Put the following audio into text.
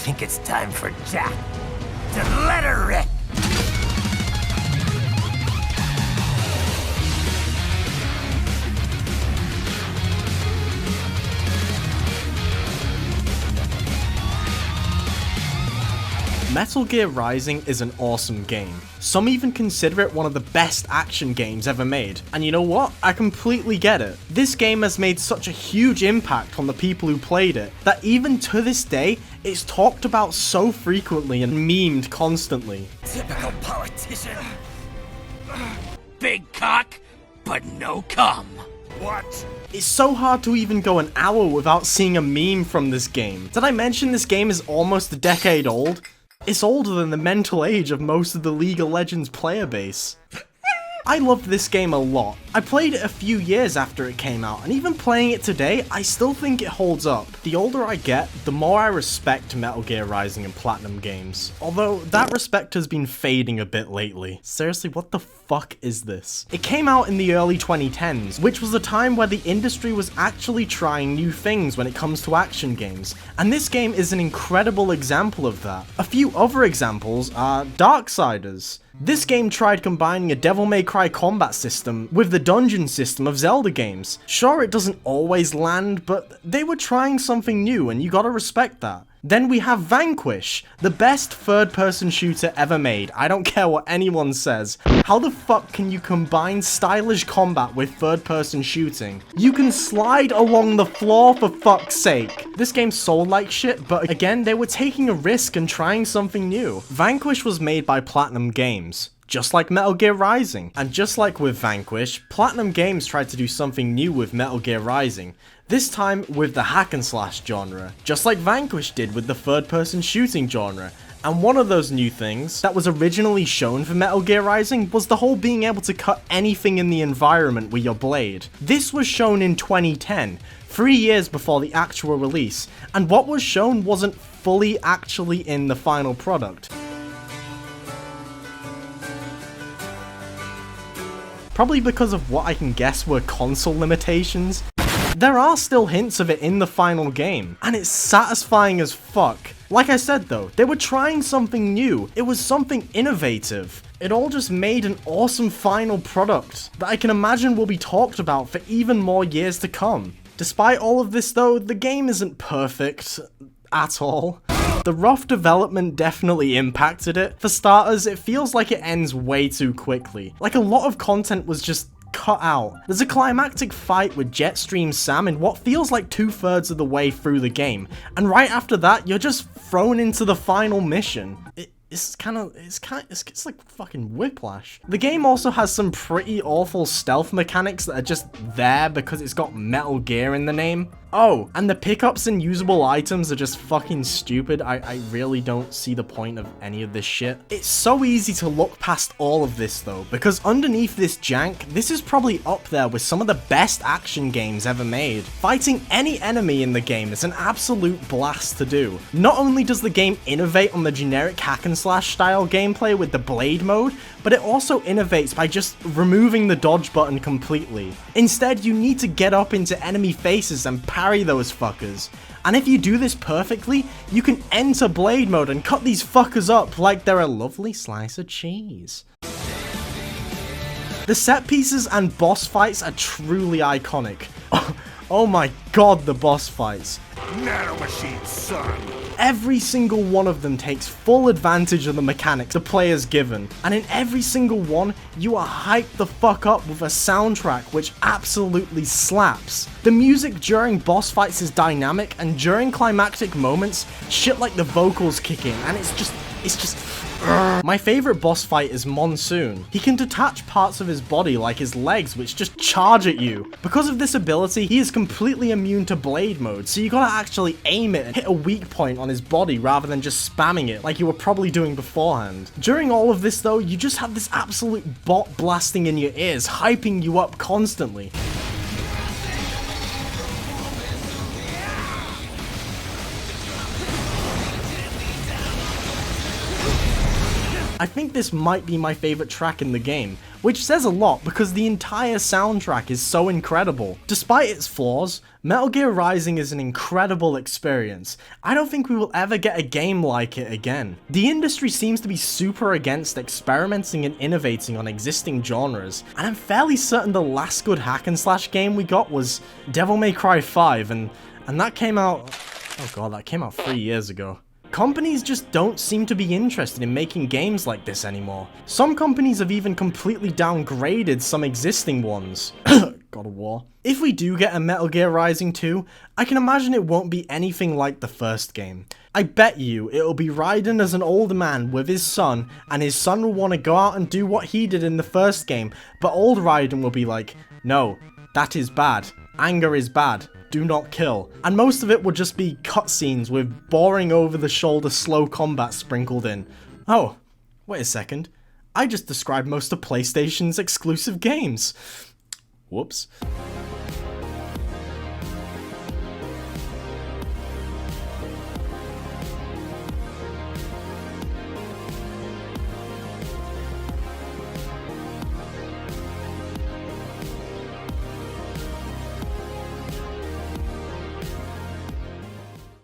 think it's time for Jack to let her rip. Metal Gear Rising is an awesome game. Some even consider it one of the best action games ever made. And you know what? I completely get it. This game has made such a huge impact on the people who played it, that even to this day, it's talked about so frequently and memed constantly. Typical politician. Big cock, but no cum. What? It's so hard to even go an hour without seeing a meme from this game. Did I mention this game is almost a decade old? It's older than the mental age of most of the League of Legends player base. I loved this game a lot. I played it a few years after it came out, and even playing it today, I still think it holds up. The older I get, the more I respect Metal Gear Rising and Platinum games. Although, that respect has been fading a bit lately. Seriously, what the fuck is this? It came out in the early 2010s, which was a time where the industry was actually trying new things when it comes to action games, and this game is an incredible example of that. A few other examples are Darksiders. This game tried combining a Devil May Cry combat system with the dungeon system of Zelda games. Sure, it doesn't always land, but they were trying something new and you gotta respect that. Then we have Vanquish, the best third-person shooter ever made. I don't care what anyone says. How the fuck can you combine stylish combat with third-person shooting? You can slide along the floor for fuck's sake. This game sold like shit, but again, they were taking a risk and trying something new. Vanquish was made by Platinum Games, just like Metal Gear Rising. And just like with Vanquish, Platinum Games tried to do something new with Metal Gear Rising. This time with the hack and slash genre, just like Vanquish did with the third-person shooting genre. And one of those new things that was originally shown for Metal Gear Rising was the whole being able to cut anything in the environment with your blade. This was shown in 2010, 3 years before the actual release, and what was shown wasn't fully actually in the final product. Probably because of what I can guess were console limitations. There are still hints of it in the final game, and it's satisfying as fuck. Like I said though, they were trying something new, it was something innovative. It all just made an awesome final product that I can imagine will be talked about for even more years to come. Despite all of this though, the game isn't perfect at all. The rough development definitely impacted it. For starters, it feels like it ends way too quickly. Like a lot of content was just cut out. There's a climactic fight with Jetstream Sam in what feels like 2/3 of the way through the game, and right after that, you're just thrown into the final mission. It's like fucking Whiplash. The game also has some pretty awful stealth mechanics that are just there because it's got Metal Gear in the name. Oh, and the pickups and usable items are just fucking stupid. I really don't see the point of any of this shit. It's so easy to look past all of this though, because underneath this jank, this is probably up there with some of the best action games ever made. Fighting any enemy in the game is an absolute blast to do. Not only does the game innovate on the generic hack and slash style gameplay with the blade mode, but it also innovates by just removing the dodge button completely. Instead, you need to get up into enemy faces and parry those fuckers. And if you do this perfectly, you can enter blade mode and cut these fuckers up like they're a lovely slice of cheese. The set pieces and boss fights are truly iconic. Oh my god, the boss fights. Nanomachine, son. Every single one of them takes full advantage of the mechanics the player's given, and in every single one, you are hyped the fuck up with a soundtrack which absolutely slaps. The music during boss fights is dynamic, and during climactic moments, shit like the vocals kick in, and it's just My favorite boss fight is Monsoon. He can detach parts of his body like his legs, which just charge at you. Because of this ability, he is completely immune to blade mode, so you gotta actually aim it and hit a weak point on his body rather than just spamming it like you were probably doing beforehand. During all of this though, you just have this absolute bot blasting in your ears, hyping you up constantly. I think this might be my favourite track in the game, which says a lot because the entire soundtrack is so incredible. Despite its flaws, Metal Gear Rising is an incredible experience. I don't think we will ever get a game like it again. The industry seems to be super against experimenting and innovating on existing genres, and I'm fairly certain the last good hack and slash game we got was Devil May Cry 5, and that came out, oh god, that came out 3 years ago. Companies just don't seem to be interested in making games like this anymore. Some companies have even completely downgraded some existing ones. God of War. If we do get a Metal Gear Rising 2, I can imagine it won't be anything like the first game. I bet you it'll be Raiden as an old man with his son, and his son will want to go out and do what he did in the first game, but old Raiden will be like, no, that is bad. Anger is bad. Do not kill. And most of it will just be cutscenes with boring over-the-shoulder slow combat sprinkled in. Oh, wait a second. I just described most of PlayStation's exclusive games. Whoops.